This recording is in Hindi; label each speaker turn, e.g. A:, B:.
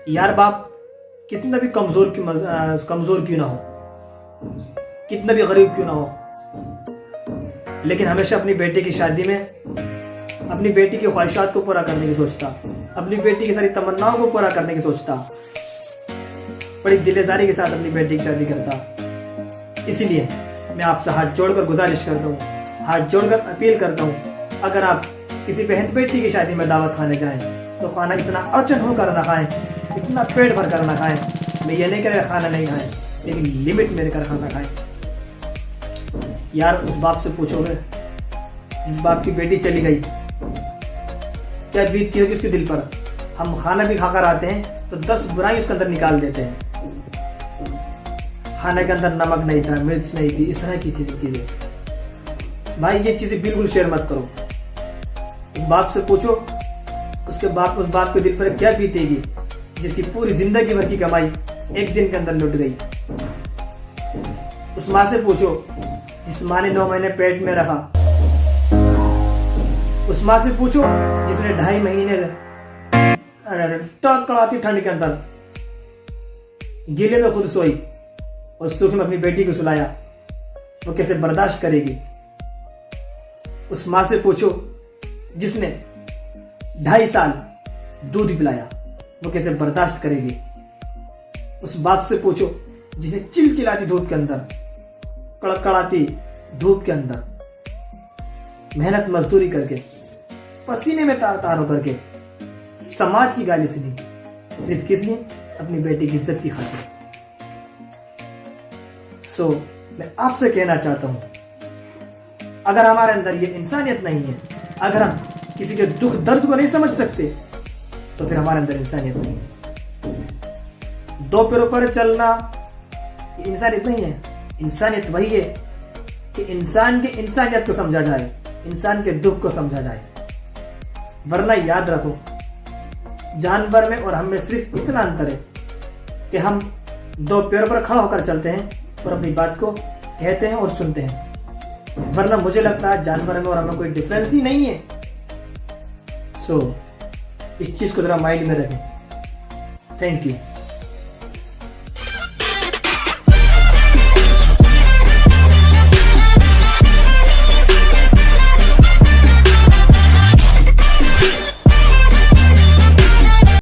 A: यार बाप कितना भी कमजोर क्यों ना हो, कितना भी गरीब क्यों ना हो, लेकिन हमेशा अपनी बेटी की शादी में अपनी बेटी की ख्वाहिशात को पूरा करने की सोचता, अपनी बेटी की सारी तमन्नाओं को पूरा करने की सोचता, बड़ी दिलेजारी के साथ अपनी बेटी की शादी करता। इसीलिए मैं आपसे हाथ जोड़कर गुजारिश करता हूँ, हाथ जोड़कर अपील करता हूँ, अगर आप किसी बहन बेटी की शादी में दावत खाने जाएं तो खाना इतना अड़चन होकर ना खाएं, इतना पेट भर कर ना खाएं। मैं ये नहीं कह रहा खाना नहीं खाएं, लेकिन लिमिट में रहकर खाना खाएं। यार उस बाप से पूछोगे जिस बाप की बेटी चली गई, क्या बीतती होगी उसके दिल पर। हम खाना भी खाकर आते हैं तो 10 बुराई उसके अंदर निकाल देते हैं। खाने के अंदर नमक नहीं था, मिर्च नहीं थी, इस तरह की चीजें। भाई ये चीजें बिल्कुल शेयर मत करो। उस बाप से पूछो उस बाप के दिल पर क्या बीतेगी जिसकी पूरी जिंदगी भर की कमाई एक दिन के अंदर लुट गई। उस माँ से पूछो जिस माँ ने 9 महीने पेट में रखा। उस माँ से पूछो जिसने 2.5 महीने कड़कड़ाती ठंड के अंदर गीले में खुद सोई और सुख में अपनी बेटी को सुलाया, वो कैसे बर्दाश्त करेगी। उस माँ से पूछो जिसने 2.5 साल दूध पिलाया, वो कैसे बर्दाश्त करेगी। उस बाप से पूछो जिसने चिलचिलाती धूप के अंदर, कड़कड़ाती धूप के अंदर मेहनत मजदूरी करके पसीने में तार तार होकर के समाज की गाली सुनी, सिर्फ किस लिए, अपनी बेटी की इज्जत की खातिर। सो मैं आपसे कहना चाहता हूं, अगर हमारे अंदर ये इंसानियत नहीं है, अगर हम किसी के दुख दर्द को नहीं समझ सकते, तो फिर हमारे अंदर इंसानियत नहीं है। 2 पैरों पर चलना इंसानियत नहीं है। इंसानियत वही है कि इंसान के इंसानियत को समझा जाए, इंसान के दुख को समझा जाए। वरना याद रखो, जानवर में और हम में सिर्फ इतना अंतर है कि हम 2 पैरों पर खड़ा होकर चलते हैं और अपनी बात को कहते हैं और सुनते हैं। वरना मुझे लगता है जानवर में और हमें कोई डिफरेंस ही नहीं है। सो इस चीज को जरा माइंड में रखें। Thank you.